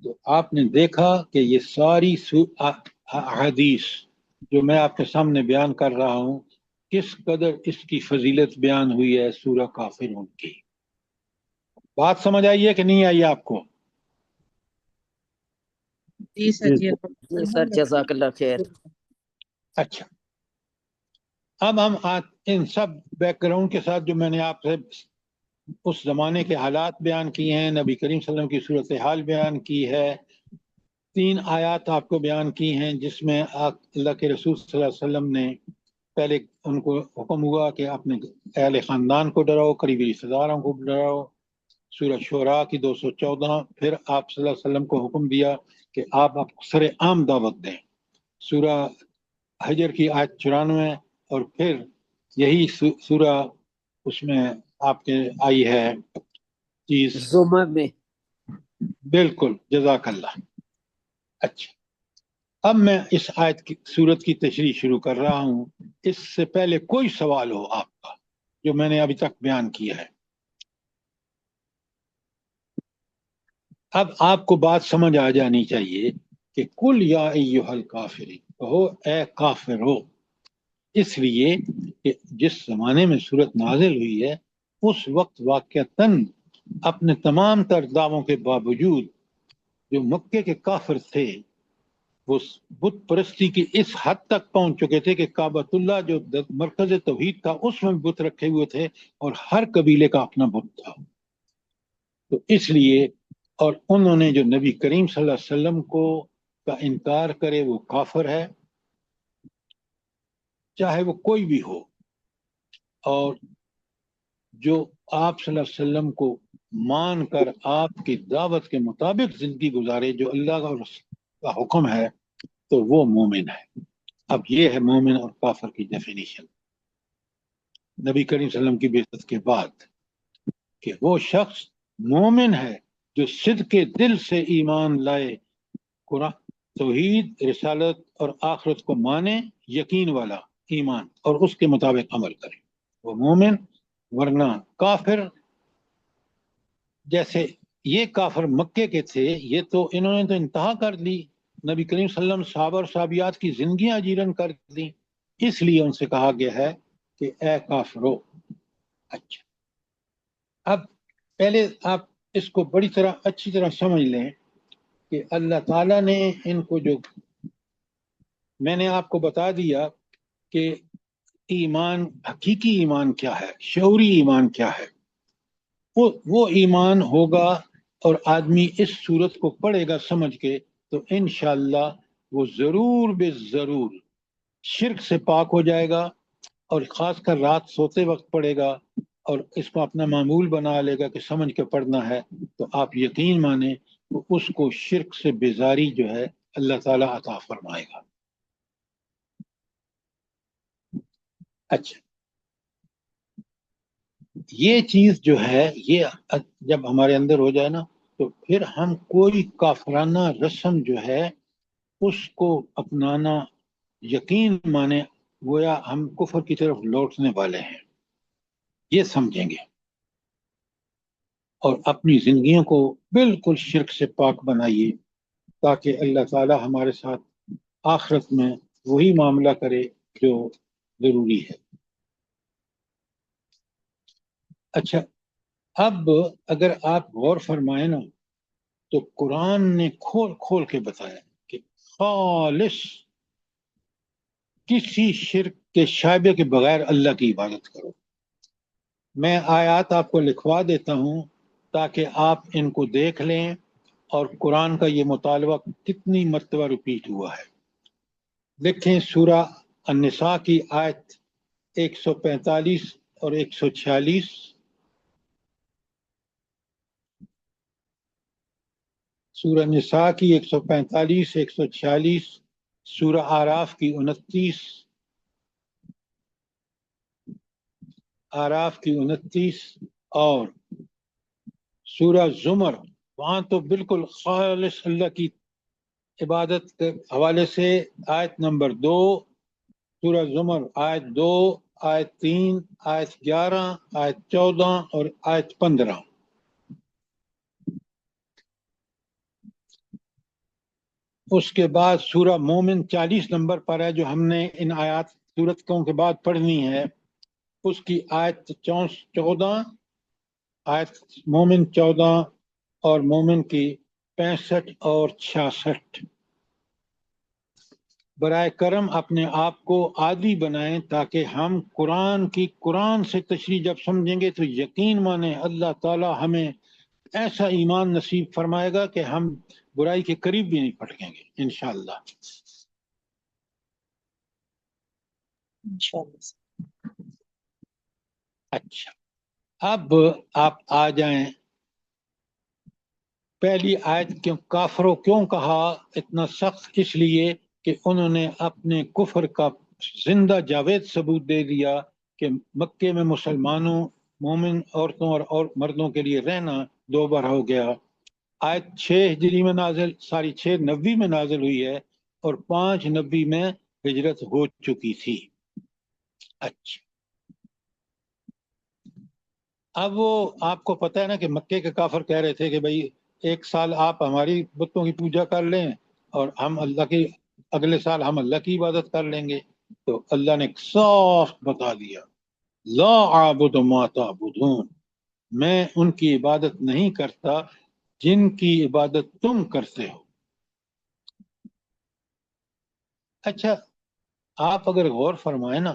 تو آپ نے دیکھا کہ یہ ساری حدیث جو میں آپ کے سامنے بیان کر رہا ہوں، کس قدر اس کی فضیلت بیان ہوئی ہے سورہ کافرون کی. بات سمجھ آئی ہے کہ نہیں آئی آپ کو؟ جی سر جی. جی سر جزاک اللہ خیر. اچھا اب ہم ان سب بیک گراؤنڈ کے ساتھ جو میں نے آپ سے اس زمانے کے حالات بیان کیے ہیں، نبی کریم صلی اللہ علیہ وسلم کی صورتحال بیان کی ہے، 3 آیات آپ کو بیان کی ہیں جس میں اللہ کے رسول صلی اللہ علیہ وسلم نے پہلے ان کو حکم ہوا کہ اپنے اہل خاندان کو ڈراؤ، قریبی رشتہ داروں کو ڈراؤ. سورہ شعراء کی 214. پھر آپ صلی اللہ علیہ وسلم کو حکم دیا کہ آپ سر عام دعوت دیں، سورہ حجر کی آیت 94. اور پھر یہی سورہ اس میں آپ کے آئی ہے چیز زمر میں. بالکل جزاک اللہ. اچھا اب میں اس آیت کی سورت کی تشریح شروع کر رہا ہوں. اس سے پہلے کوئی سوال ہو آپ کا جو میں نے ابھی تک بیان کیا ہے؟ اب آپ کو بات سمجھ آ جانی چاہیے کہ قل یا ایھا الکافرون، کہو اے کافرو. اس لیے کہ جس زمانے میں صورت نازل ہوئی ہے اس وقت واقعتاً اپنے تمام تر دعووں کے باوجود جو مکے کے کافر تھے وہ بت پرستی کی اس حد تک پہنچ چکے تھے کہ کعبۃ اللہ جو مرکز توحید تھا اس میں بت رکھے ہوئے تھے، اور ہر قبیلے کا اپنا بت تھا. تو اس لیے اور انہوں نے جو نبی کریم صلی اللہ علیہ وسلم کو کا انکار کرے وہ کافر ہے، چاہے وہ کوئی بھی ہو. اور جو آپ صلی اللہ علیہ وسلم کو مان کر آپ کی دعوت کے مطابق زندگی گزارے جو اللہ کا حکم ہے، تو وہ مومن ہے. اب یہ ہے مومن اور کافر کی ڈیفینیشن نبی کریم صلی اللہ علیہ وسلم کی بعثت کے بعد، کہ وہ شخص مومن ہے جو صدق دل سے ایمان لائے، قرآن، توحید، رسالت اور آخرت کو مانے، یقین والا ایمان، اور اس کے مطابق عمل کرے، وہ مومن. ورنہ کافر جیسے یہ کافر مکے کے تھے، یہ تو انہوں نے تو انتہا کر لی، نبی کریم صلی اللہ علیہ وسلم صحابہ اور صحابیات کی زندگیاں اجیرن کر دی. اس لیے ان سے کہا گیا ہے کہ اے کافرو. اچھا اب پہلے آپ اس کو بڑی طرح اچھی طرح سمجھ لیں کہ اللہ تعالیٰ نے ان کو جو میں نے آپ کو بتا دیا کہ ایمان، حقیقی ایمان کیا ہے، شعوری ایمان کیا ہے. وہ ایمان ہوگا اور آدمی اس صورت کو پڑھے گا سمجھ کے، تو انشاءاللہ وہ ضرور بے ضرور شرک سے پاک ہو جائے گا، اور خاص کر رات سوتے وقت پڑھے گا اور اس کو اپنا معمول بنا لے گا کہ سمجھ کے پڑھنا ہے. تو آپ یقین مانیں تو اس کو شرک سے بیزاری جو ہے اللہ تعالیٰ عطا فرمائے گا. اچھا، یہ چیز جو ہے یہ جب ہمارے اندر ہو جائے نا تو پھر ہم کوئی کافرانہ رسم جو ہے اس کو اپنانا یقین مانے گویا ہم کفر کی طرف لوٹنے والے ہیں، یہ سمجھیں گے، اور اپنی زندگیوں کو بالکل شرک سے پاک بنائیے تاکہ اللہ تعالی ہمارے ساتھ آخرت میں وہی معاملہ کرے جو ضروری ہے۔ اچھا، اب اگر آپ غور فرمائیں نا تو قرآن نے کھول کھول کے بتایا کہ خالص کسی شرک کے شائبے کے بغیر اللہ کی عبادت کرو۔ میں آیات آپ کو لکھوا دیتا ہوں تاکہ آپ ان کو دیکھ لیں اور قرآن کا یہ مطالبہ کتنی مرتبہ ریپیٹ ہوا ہے۔ دیکھیں سورہ النساء کی آیت 145 اور 146، سورہ نساء کی 145 146، سورہ آراف کی 29، آراف کی 29، اور سورہ زمر، وہاں تو بالکل خالص اللہ کی عبادت کے حوالے سے آیت نمبر 2، سورہ زمر آیت 2، آیت 3، آیت 11، آیت 14 اور آیت 15۔ اس کے بعد سورہ مومن 40 نمبر پر ہے جو ہم نے ان آیات صورتوں کے بعد پڑھنی ہے، اس کی آیت 14، آیت مومن 14 اور مومن کی 65 اور 66۔ برائے کرم اپنے آپ کو عادی بنائیں تاکہ ہم قرآن سے تشریح جب سمجھیں گے تو یقین مانیں اللہ تعالی ہمیں ایسا ایمان نصیب فرمائے گا کہ ہم برائی کے قریب بھی نہیں پھٹکیں گے انشاءاللہ۔ اچھا، اب آپ آ جائیں پہلی آیت، کیوں کافروں کیوں کہا اتنا سخت؟ اس لیے کہ انہوں نے اپنے کفر کا زندہ جاوید ثبوت دے دیا کہ مکے میں مسلمانوں مومن عورتوں اور مردوں کے لیے رہنا دو بار ہو گیا۔ آیت 6 ہجری میں نازل، 6 نبی میں نازل ہوئی ہے اور 5 نبی میں ہجرت ہو چکی تھی۔ اچھا، اب وہ آپ کو پتہ ہے نا کہ مکے کے کافر کہہ رہے تھے کہ بھئی 1 سال آپ ہماری بتوں کی پوجا کر لیں اور ہم اللہ کی اگلے سال ہم اللہ کی عبادت کر لیں گے۔ تو اللہ نے صاف بتا دیا لا اعبد ما تعبدون، میں ان کی عبادت نہیں کرتا جن کی عبادت تم کرتے ہو۔ اچھا، آپ اگر غور فرمائیں نا،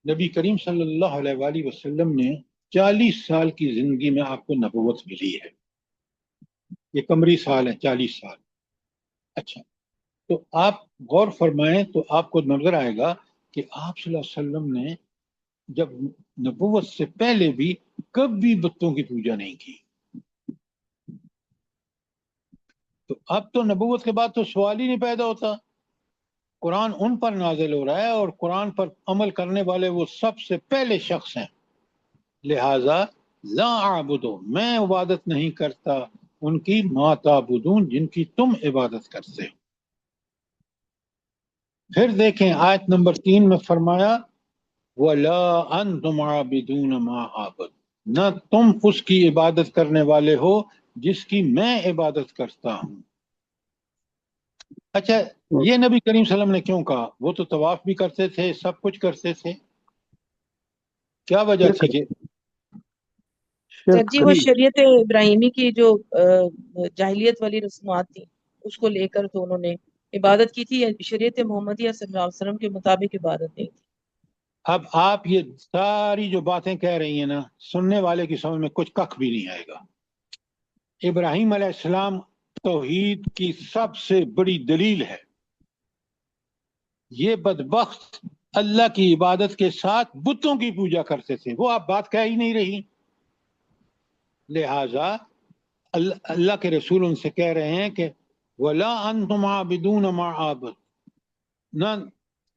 نبی کریم صلی اللہ علیہ وآلہ وسلم نے 40 سال کی زندگی میں آپ کو نبوت ملی ہے، یہ قمری سال ہے 40 سال۔ اچھا، تو آپ غور فرمائیں تو آپ کو نظر آئے گا کہ آپ صلی اللہ علیہ وسلم نے جب نبوت سے پہلے بھی کبھی بتوں کی پوجا نہیں کی۔ تو اب تو نبوت کے بعد تو سوال ہی نہیں پیدا ہوتا، قرآن ان پر نازل ہو رہا ہے اور قرآن پر عمل کرنے والے وہ سب سے پہلے شخص ہیں، لہذا لا اعبدو، میں عبادت نہیں کرتا ان کی، ما تعبدون، جن کی تم عبادت کرتے ہو۔ پھر دیکھیں آیت نمبر 3 میں فرمایا وَلَا أَنْتُمْ عَابِدُونَ مَا أَعْبُدُ، نہ تم اس کی عبادت کرنے والے ہو جس کی میں عبادت کرتا ہوں۔ اچھا، یہ نبی کریم صلی اللہ علیہ وسلم نے کیوں کہا؟ وہ تو طواف بھی کرتے تھے، سب کچھ کرتے تھے، کیا وجہ تھی کہ سر جی وہ شریعت ابراہیمی کی جو جاہلیت والی رسومات تھیں اس کو لے کر تو انہوں نے عبادت کی تھی، شریعت محمدیہ صلی اللہ علیہ وسلم کے مطابق عبادت نہیں تھی۔ اب آپ یہ ساری جو باتیں کہہ رہی ہیں نا، سننے والے کی سمجھ میں کچھ ککھ بھی نہیں آئے گا۔ ابراہیم علیہ السلام توحید کی سب سے بڑی دلیل ہے، یہ بدبخت اللہ کی عبادت کے ساتھ بتوں کی پوجا کرتے تھے، وہ آپ بات کہہ ہی نہیں رہی، لہذا اللہ کے رسول ان سے کہہ رہے ہیں کہ وَلَا أَنْتُمْ عَابِدُونَ مَا أَعْبُدُ، نہ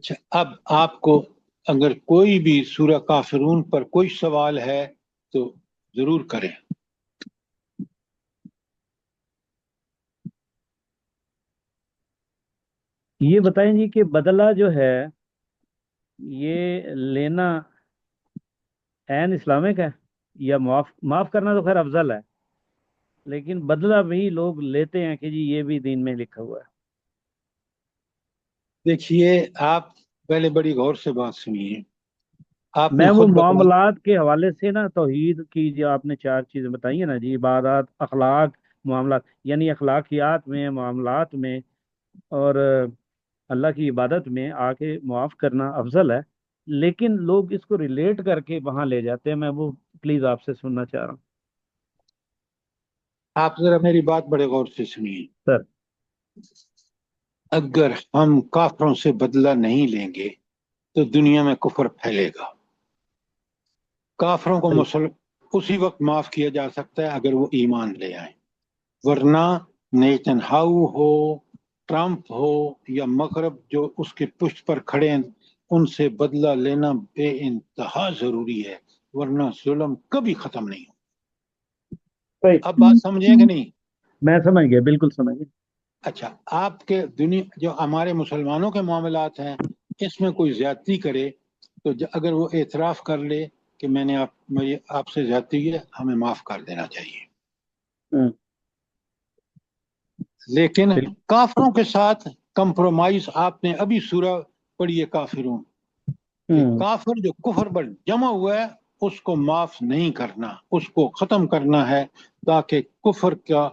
اچھا، اب آپ کو اگر کوئی بھی سورہ کافرون پر کوئی سوال ہے تو ضرور کریں. یہ بتائیں جی کہ بدلہ جو ہے یہ لینا عین اسلامک ہے یا معاف کرنا تو خیر افضل ہے، لیکن بدلہ بھی لوگ لیتے ہیں کہ جی یہ بھی دین میں لکھا ہوا ہے. دیکھیے، آپ پہلے بڑی غور سے بات سنیے. آپ نے میں وہ خود بتایا. معاملات کے حوالے سے نا توحید کی جو آپ نے 4 چیزیں بتائی ہیں نا جی، عبادات، اخلاق، معاملات، یعنی اخلاقیات میں، معاملات میں اور اللہ کی عبادت میں آ کے معاف کرنا افضل ہے، لیکن لوگ اس کو ریلیٹ کر کے وہاں لے جاتے ہیں. میں وہ پلیز آپ سے سننا چاہ رہا ہوں آپ ذرا میری بات بڑے غور سے سنیے. سر. اگر ہم کافروں سے بدلہ نہیں لیں گے تو دنیا میں کفر پھیلے گا. کافروں کو اسی وقت معاف کیا جا سکتا ہے اگر وہ ایمان لے آئیں، ورنہ نیتن ہاؤ ہو، ٹرمپ ہو یا مغرب جو اس کے پشت پر کھڑے ہیں، ان سے بدلہ لینا بے انتہا ضروری ہے، ورنہ ظلم کبھی ختم نہیں ہو. اب بات سمجھیں کہ نہیں؟ میں سمجھ گیا، بالکل سمجھ گیا. اچھا، آپ کے دنیا جو ہمارے مسلمانوں کے معاملات ہیں اس میں کوئی زیادتی کرے تو اگر وہ اعتراف کر لے کہ میں نے آپ سے زیادتی کی ہے، ہمیں معاف کر دینا چاہیے. لیکن کافروں کے ساتھ کمپرومائز، آپ نے ابھی سورہ پڑھی ہے کافرون، کہ کافر جو کفر پر جمع ہوا ہے اس کو معاف نہیں کرنا، اس کو ختم کرنا ہے تاکہ کفر کا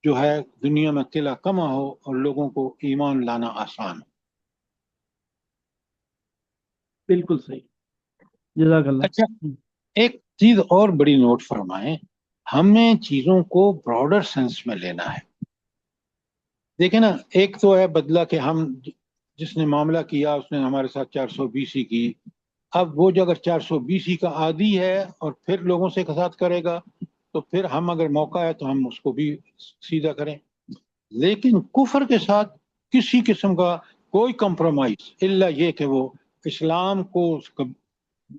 جو ہے دنیا میں قلعہ کما ہو اور لوگوں کو ایمان لانا آسان ہو. بالکل صحیح، جزاک اللہ. اچھا، ایک چیز اور بڑی نوٹ فرمائیں، ہمیں چیزوں کو براڈر سینس میں لینا ہے. دیکھیں نا، ایک تو ہے بدلہ کہ ہم جس نے معاملہ کیا اس نے ہمارے ساتھ 420 کی، اب وہ جو اگر 420 کا عادی ہے اور پھر لوگوں سے ساتھ کرے گا تو پھر ہم اگر موقع ہے تو ہم اس کو بھی سیدھا کریں. لیکن کفر کے ساتھ کسی قسم کا کوئی کمپرومائز الا یہ کہ وہ اسلام کو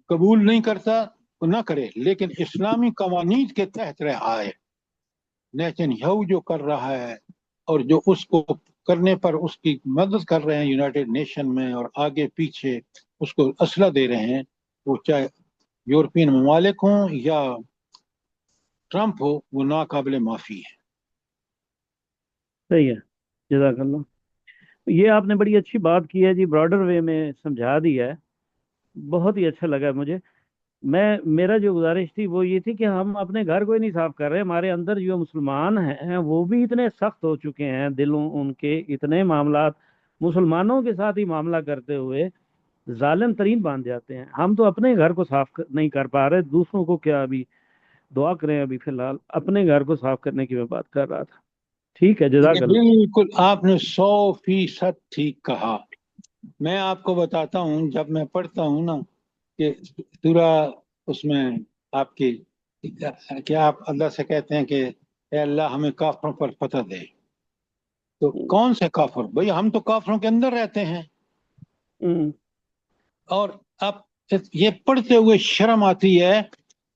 قبول نہیں کرتا تو نہ کرے، لیکن اسلامی قوانین کے تحت رہ آئے. لیکن یہو جو کر رہا ہے اور جو اس کو کرنے پر اس کی مدد کر رہے ہیں یونائٹڈ نیشن میں اور آگے پیچھے اس کو اسلحہ دے رہے ہیں، وہ چاہے یورپین ممالک ہوں یا ٹرمپ ہو، وہ ناقابل معافی ہے. صحیح ہے، جزاک اللہ. یہ آپ نے بڑی اچھی بات کی ہے جی، براڈر وے میں سمجھا دیا ہے، بہت ہی اچھا لگا مجھے. میرا جو گزارش تھی وہ یہ تھی کہ ہم اپنے گھر کو ہی نہیں صاف کر رہے، ہمارے اندر جو مسلمان ہیں وہ بھی اتنے سخت ہو چکے ہیں، دلوں ان کے اتنے معاملات مسلمانوں کے ساتھ ہی معاملہ کرتے ہوئے ظالم ترین بن جاتے ہیں. ہم تو اپنے گھر کو صاف نہیں کر پا رہے، دوسروں کو کیا ابھی دعا کریں. ابھی فی الحال اپنے گھر کو صاف کرنے کی میں بات کر رہا تھا. ٹھیک ہے، جزاک اللہ. بالکل آپ نے 100% ٹھیک کہا. میں آپ کو بتاتا ہوں، جب میں پڑھتا ہوں نا کہ سورہ اس میں آپ کی کیا آپ اللہ سے کہتے ہیں کہ اے اللہ ہمیں کافروں پر فتح دے، تو کون سے کافر؟ بھئی ہم تو کافروں کے اندر رہتے ہیں. اور اب یہ پڑھتے ہوئے شرم آتی ہے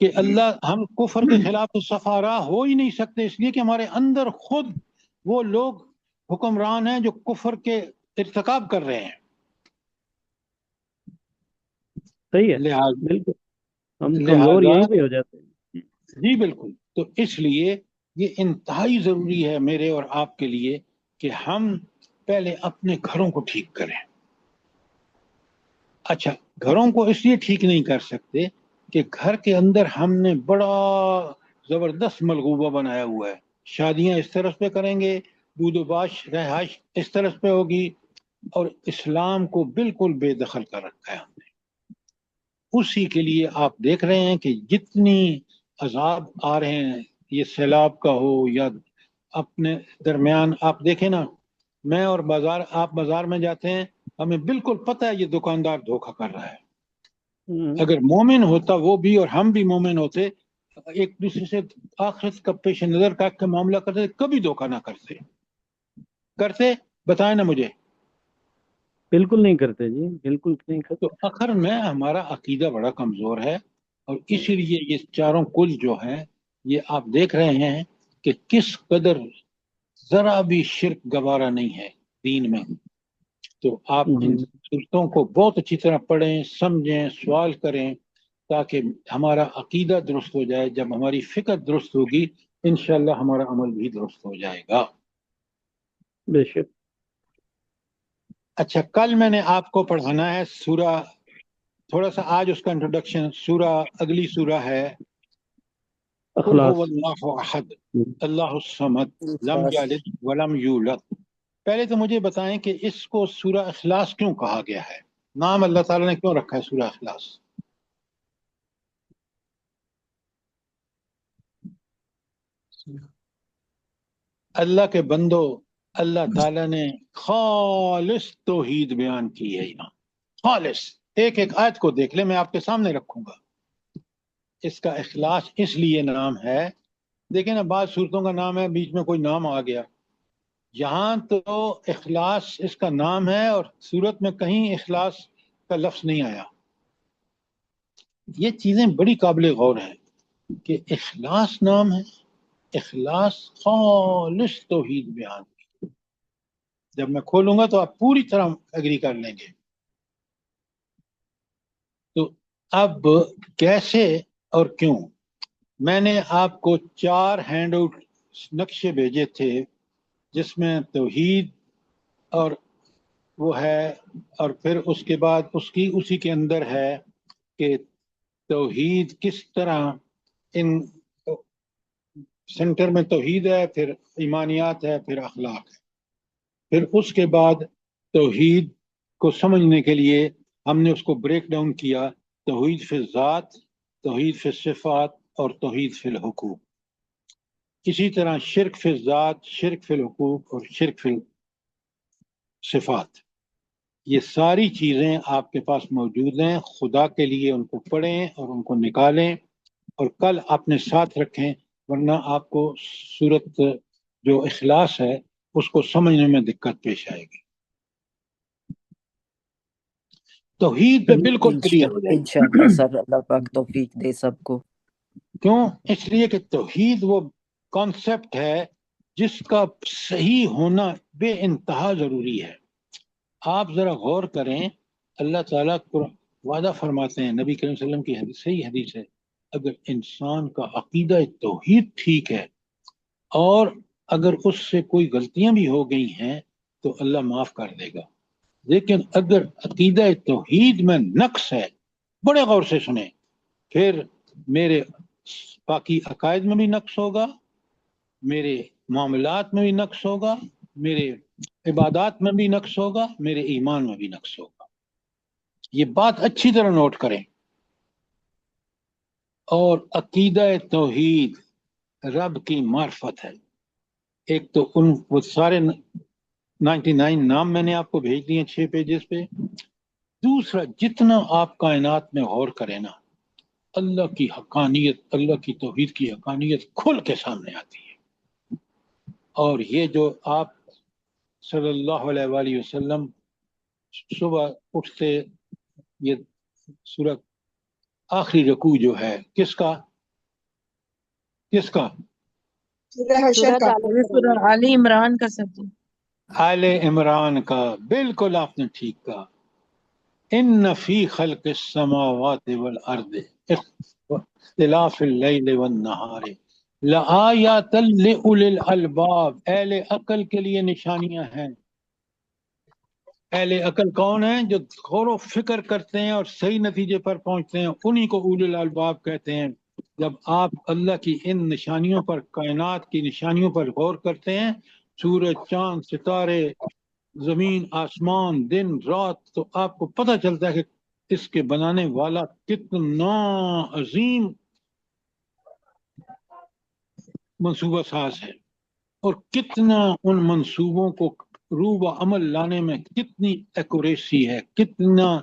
کہ اللہ ہم کفر کے خلاف تو سفارا ہو ہی نہیں سکتے، اس لیے کہ ہمارے اندر خود وہ لوگ حکمران ہیں جو کفر کے ارتکاب کر رہے ہیں. صحیح ہے، لہذا بالکل ہم کمزور یہیں پہ ہو جاتے ہیں. جی بالکل. تو اس لیے یہ انتہائی ضروری ہے میرے اور آپ کے لیے کہ ہم پہلے اپنے گھروں کو ٹھیک کریں. اچھا، گھروں کو اس لیے ٹھیک نہیں کر سکتے کہ گھر کے اندر ہم نے بڑا زبردست ملغوبہ بنایا ہوا ہے. شادیاں اس طرح پہ کریں گے، بود و باش رہائش اس طرح پہ ہوگی، اور اسلام کو بالکل بے دخل کر رکھا ہے ہم نے. اسی کے لیے آپ دیکھ رہے ہیں کہ جتنی عذاب آ رہے ہیں، یہ سیلاب کا ہو یا اپنے درمیان، آپ دیکھیں نا، میں اور آپ بازار میں جاتے ہیں، ہمیں بالکل پتہ ہے یہ دکاندار دھوکہ کر رہا ہے. اگر مومن ہوتا وہ بھی اور ہم بھی مومن ہوتے، ایک دوسرے سے آخرت کا پیش نظر کر کے معاملہ کرتے، کبھی دھوکہ نہ کرتے. بتائیں نا مجھے. بالکل نہیں کرتے جی، بالکل نہیں کرتے. تو آخر میں ہمارا عقیدہ بڑا کمزور ہے، اور اسی لیے یہ چاروں کل جو ہیں یہ آپ دیکھ رہے ہیں کہ کس قدر ذرا بھی شرک گوارا نہیں ہے دین میں. تو آپ ان صورتوں کو بہت اچھی طرح پڑھیں، سمجھیں، سوال کریں، تاکہ ہمارا عقیدہ درست ہو جائے. جب ہماری فکر درست ہوگی انشاءاللہ ہمارا عمل بھی درست ہو جائے گا. بے شک. اچھا، کل میں نے آپ کو پڑھانا ہے سورہ، تھوڑا سا آج اس کا انٹروڈکشن. سورہ، اگلی سورہ ہے قل هو اخلاص. اللہ احد اللہ الصمد لم یلد ولم یولد. پہلے تو مجھے بتائیں کہ اس کو سورہ اخلاص کیوں کہا گیا ہے؟ نام اللہ تعالیٰ نے کیوں رکھا ہے سورہ اخلاص؟ اللہ کے بندو، اللہ تعالیٰ نے خالص توحید بیان کی ہے یہاں. خالص ایک ایک آیت کو دیکھ لیں، میں آپ کے سامنے رکھوں گا. اس کا اخلاص اس لیے نام ہے، دیکھیں نا بعض صورتوں کا نام ہے بیچ میں کوئی نام آ گیا، یہاں تو اخلاص اس کا نام ہے اور صورت میں کہیں اخلاص کا لفظ نہیں آیا. یہ چیزیں بڑی قابل غور ہیں کہ اخلاص نام ہے، اخلاص خالص توحید بیان. جب میں کھولوں گا تو آپ پوری طرح اگری کر لیں گے. تو اب کیسے اور کیوں؟ میں نے آپ کو 4 ہینڈ آؤٹ نقشے بھیجے تھے جس میں توحید اور وہ ہے، اور پھر اس کے بعد اسی کے اندر ہے کہ توحید کس طرح، ان سینٹر میں توحید ہے، پھر ایمانیات ہے، پھر اخلاق ہے. پھر اس کے بعد توحید کو سمجھنے کے لیے ہم نے اس کو بریک ڈاؤن کیا: توحید فی الذات، توحید فی الصفات، اور توحید فی الحقوق. اسی طرح شرک فی الذات، شرک فی الحقوق، اور شرک فی الصفات. یہ ساری چیزیں آپ کے پاس موجود ہیں. خدا کے لیے ان کو پڑھیں اور ان کو نکالیں اور کل اپنے ساتھ رکھیں، ورنہ آپ کو صورت جو اخلاص ہے اس کو سمجھنے میں دقت پیش آئے گی. توحید پہ بالکل کلیئر ہو جائے گی. انشاءاللہ سر، اللہ پاک توفیق دے سب کو. کیوں؟ اس لیے کہ توحید وہ کانسیپٹ ہے جس کا صحیح ہونا بے انتہا ضروری ہے. آپ ذرا غور کریں، اللہ تعالیٰ کو وعدہ فرماتے ہیں، نبی کریم صلی اللہ علیہ وسلم کی حدیث، صحیح حدیث ہے، اگر انسان کا عقیدہ توحید ٹھیک ہے اور اگر اس سے کوئی غلطیاں بھی ہو گئی ہیں تو اللہ معاف کر دے گا. لیکن اگر عقیدہ توحید میں نقص ہے، بڑے غور سے سنیں، پھر میرے باقی عقائد میں بھی نقص ہوگا، میرے معاملات میں بھی نقص ہوگا، میرے عبادات میں بھی نقص ہوگا، میرے ایمان میں بھی نقص ہوگا. یہ بات اچھی طرح نوٹ کریں. اور عقیدہ توحید رب کی معرفت ہے. ایک تو ان وہ سارے 99 نام میں نے آپ کو بھیج دیے 6 پیجز پہ. دوسرا، جتنا آپ کائنات میں غور کریں نا، اللہ کی حقانیت، اللہ کی توحید کی حقانیت کھل کے سامنے آتی ہے. اور یہ جو آپ صلی اللہ علیہ وآلہ وسلم صبح اٹھتے، یہ سورہ آخری رکوع جو ہے کس کا سورہ حشر کا. سورہ آل عمران کا سب جی. آل عمران کا. بالکل آپ نے ٹھیک کہا. ان فی خلق السماوات والارض اختلاف اللیل والنہار لآیات لأولی الالباب. اہل عقل کے لیے نشانیاں ہیں. اہل عقل کون ہیں؟ جو غور و فکر کرتے ہیں اور صحیح نتیجے پر پہنچتے ہیں، انہی کو اولی الالباب کہتے ہیں. جب آپ اللہ کی ان نشانیوں پر، کائنات کی نشانیوں پر غور کرتے ہیں، سورج، چاند، ستارے، زمین، آسمان، دن، رات، تو آپ کو پتہ چلتا ہے کہ اس کے بنانے والا کتنا عظیم منصوبہ ساز ہے، اور کتنا ان منصوبوں کو روح و عمل لانے میں کتنی ایکوریسی ہے، کتنا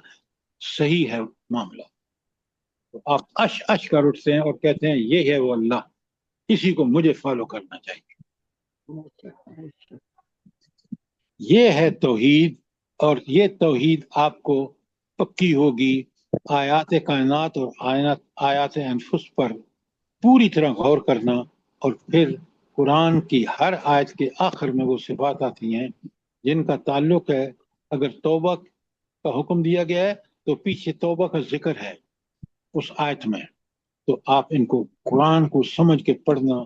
صحیح ہے معاملہ. تو آپ اش کر اٹھتے ہیں اور کہتے ہیں یہ ہے وہ اللہ، اسی کو مجھے فالو کرنا چاہیے. یہ ہے توحید اور یہ توحید آپ کو پکی ہوگی آیات کائنات اور آیات انفس پر پوری طرح غور کرنا، اور پھر قرآن کی ہر آیت کے آخر میں وہ صفات آتی ہیں جن کا تعلق ہے، اگر توبہ کا حکم دیا گیا ہے تو پیچھے توبہ کا ذکر ہے اس آیت میں، تو آپ ان کو قرآن کو سمجھ کے پڑھنا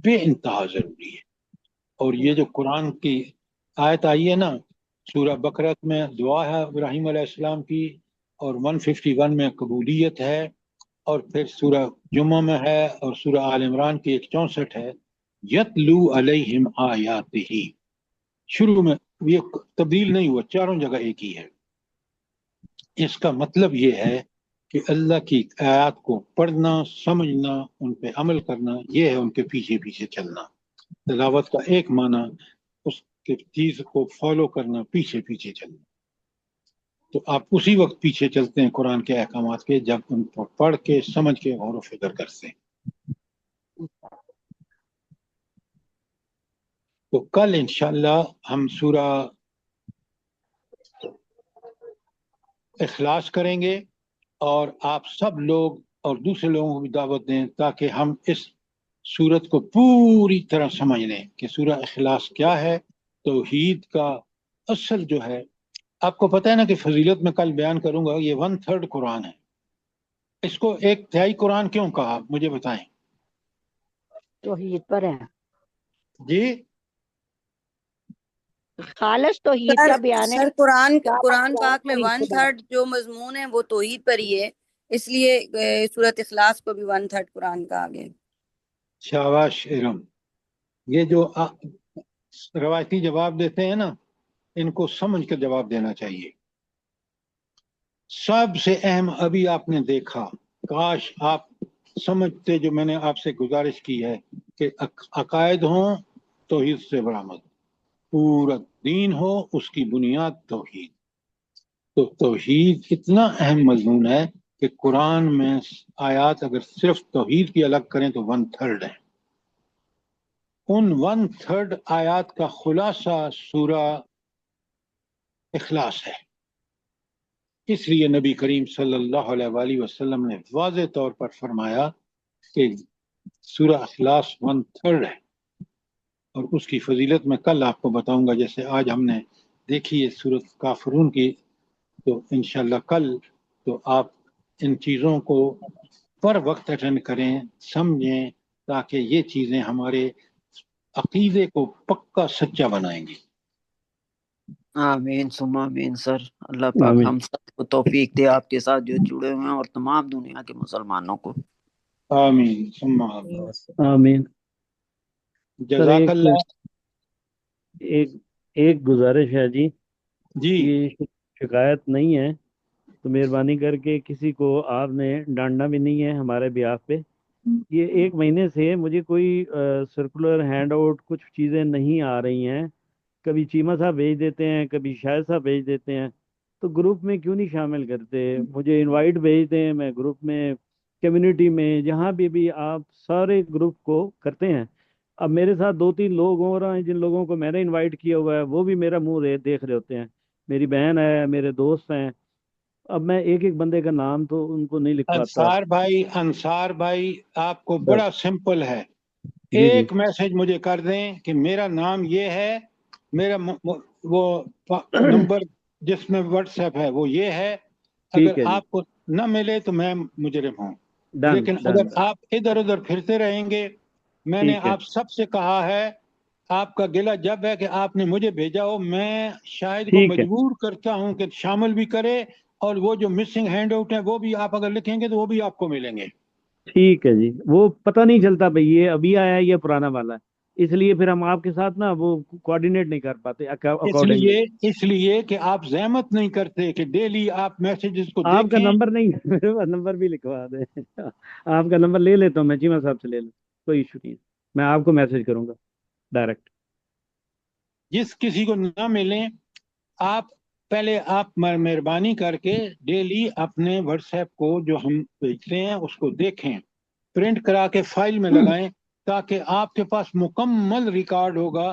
بے انتہا ضروری ہے۔ اور یہ جو قرآن کی آیت آئی ہے نا سورہ بقرہ میں دعا ہے ابراہیم علیہ السلام کی، اور 151 میں قبولیت ہے، اور پھر سورہ جمعہ میں ہے، اور سورہ آل عمران کی 164 ہے، یتلو علیہم آیاتہ، شروع میں یہ تبدیل نہیں ہوا، چاروں جگہ ایک ہی ہے۔ اس کا مطلب یہ ہے کہ اللہ کی آیات کو پڑھنا، سمجھنا، ان پہ عمل کرنا، یہ ہے ان کے پیچھے پیچھے چلنا۔ تلاوت کا ایک معنی اس کے چیز کو فالو کرنا، پیچھے پیچھے چلنا۔ تو آپ اسی وقت پیچھے چلتے ہیں قرآن کے احکامات کے جب ان کو پڑھ کے سمجھ کے غور و فکر کرتے ہیں۔ تو کل انشاءاللہ ہم سورہ اخلاص کریں گے، اور آپ سب لوگ اور دوسرے لوگوں کو بھی دعوت دیں تاکہ ہم اس سورت کو پوری طرح سمجھ لیں کہ سورہ اخلاص کیا ہے۔ توحید کا اصل جو ہے، آپ کو پتہ ہے نا کہ فضیلت میں کل بیان کروں گا، یہ 1/3 قرآن ہے۔ اس کو 1/3 قرآن کیوں کہا مجھے بتائیں توحید پر ہے، جی؟ خالص توحید کا بیان ہے۔ سر قرآن قرآن پاک میں توحید سے 1/3 جو مضمون ہے وہ توحید پر ہی ہے، اس لیے سورۃ اخلاص کو بھی 1/3 قرآن کا آگے۔ شاباش ارم، یہ جو روایتی جواب دیتے ہیں نا ان کو سمجھ کر جواب دینا چاہیے۔ سب سے اہم ابھی آپ نے دیکھا، کاش آپ سمجھتے جو میں نے آپ سے گزارش کی ہے کہ عقائد ہوں توحید سے برآمد، پورا دین ہو اس کی بنیاد توحید۔ تو توحید اتنا اہم مضمون ہے کہ قرآن میں آیات اگر صرف توحید کی الگ کریں تو 1/3 ہے۔ ان 1/3 آیات کا خلاصہ سورہ اخلاص ہے۔ اس لیے نبی کریم صلی اللہ علیہ وآلہ وسلم نے واضح طور پر فرمایا کہ سورہ اخلاص 1/3 ہے، اور اس کی فضیلت میں کل آپ کو بتاؤں گا۔ جیسے آج ہم نے دیکھی ہے سورۃ کافرون کی، تو انشاءاللہ کل تو آپ ان چیزوں کو پر وقت اٹینڈ کریں، سمجھیں، تاکہ یہ چیزیں ہمارے عقیدے کو پکا سچا بنائیں گی۔ آمین ثم آمین سر۔ اللہ پاک آمین۔ ہم سب کو توفیق دے، آپ کے ساتھ جو جڑے ہوئے ہیں اور تمام دنیا کے مسلمانوں کو۔ آمین ثم آمین۔ آمین۔ سر جزاک اللہ۔ ایک گزارش ہے جی، جی یہ شکایت نہیں ہے، تو مہربانی کر کے کسی کو آپ نے ڈانٹنا بھی نہیں ہے ہمارے بیاف پہ۔ یہ 1 مہینے سے مجھے کوئی سرکولر ہینڈ آؤٹ کچھ چیزیں نہیں آ رہی ہیں، کبھی چیمہ صاحب بھیج دیتے ہیں، کبھی شاہد صاحب بھیج دیتے ہیں، تو گروپ میں کیوں نہیں شامل کرتے؟ مجھے انوائٹ بھیجتے ہیں، میں گروپ میں، کمیونٹی میں، جہاں بھی آپ سارے گروپ کو کرتے ہیں۔ اب میرے ساتھ 2-3 لوگ ہو رہے ہیں جن لوگوں کو میں نے انوائٹ کیا ہوا ہے، وہ بھی میرا منہ دیکھ رہے ہوتے ہیں، میری بہن ہے، میرے دوست ہیں۔ اب میں ایک بندے کا نام تو ان کو نہیں لکھ پاتا۔ انصار بھائی آپ کو بڑا سمپل ہے، جی جی ایک میسج مجھے کر دیں کہ میرا نام یہ ہے، میرا وہ نمبر جس میں واٹس ایپ ہے وہ یہ ہے، ٹھیک اگر ہے جی، آپ کو نہ ملے تو میں مجرم ہوں۔ ڈن لیکن ڈن، اگر آپ ادھر ادھر پھرتے رہیں گے، میں نے ٹھیک ہے آپ سب سے کہا ہے، آپ کا گلہ جب ہے کہ آپ نے مجھے بھیجا ہو، میں شاہد کو ٹھیک ہے مجبور کرتا ہوں کہ شامل بھی کرے، اور وہ جو مسنگ ہینڈ آؤٹ ہے وہ بھی آپ اگر لکھیں گے تو وہ بھی آپ کو ملیں گے۔ ٹھیک ہے جی، وہ پتہ نہیں چلتا بھئی یہ ابھی آیا ہے یا پرانا والا ہے، اس لیے پھر ہم آپ کے ساتھ نا وہ کوآرڈینیٹ نہیں کر پاتے اکارڈنگلی۔ اس لیے کہ آپ زحمت نہیں کرتے کہ ڈیلی آپ میسیجز کو آپ کا دیکھیں۔ نمبر نہیں میرے پاس نمبر بھی لکھوا دیں، آپ کا نمبر لے لیتا ہوں میں، چیمہ صاحب سے لے لوں، کوئی ایشو نہیں ہے، میں آپ کو میسج کروں گا ڈائریکٹ۔ جس کسی کو نہ ملیں، آپ پہلے آپ مہربانی کر کے ڈیلی اپنے واٹس ایپ کو جو ہم بھیجتے ہیں اس کو دیکھیں، پرنٹ کرا کے فائل میں لگائیں، تاکہ آپ کے پاس مکمل ریکارڈ ہوگا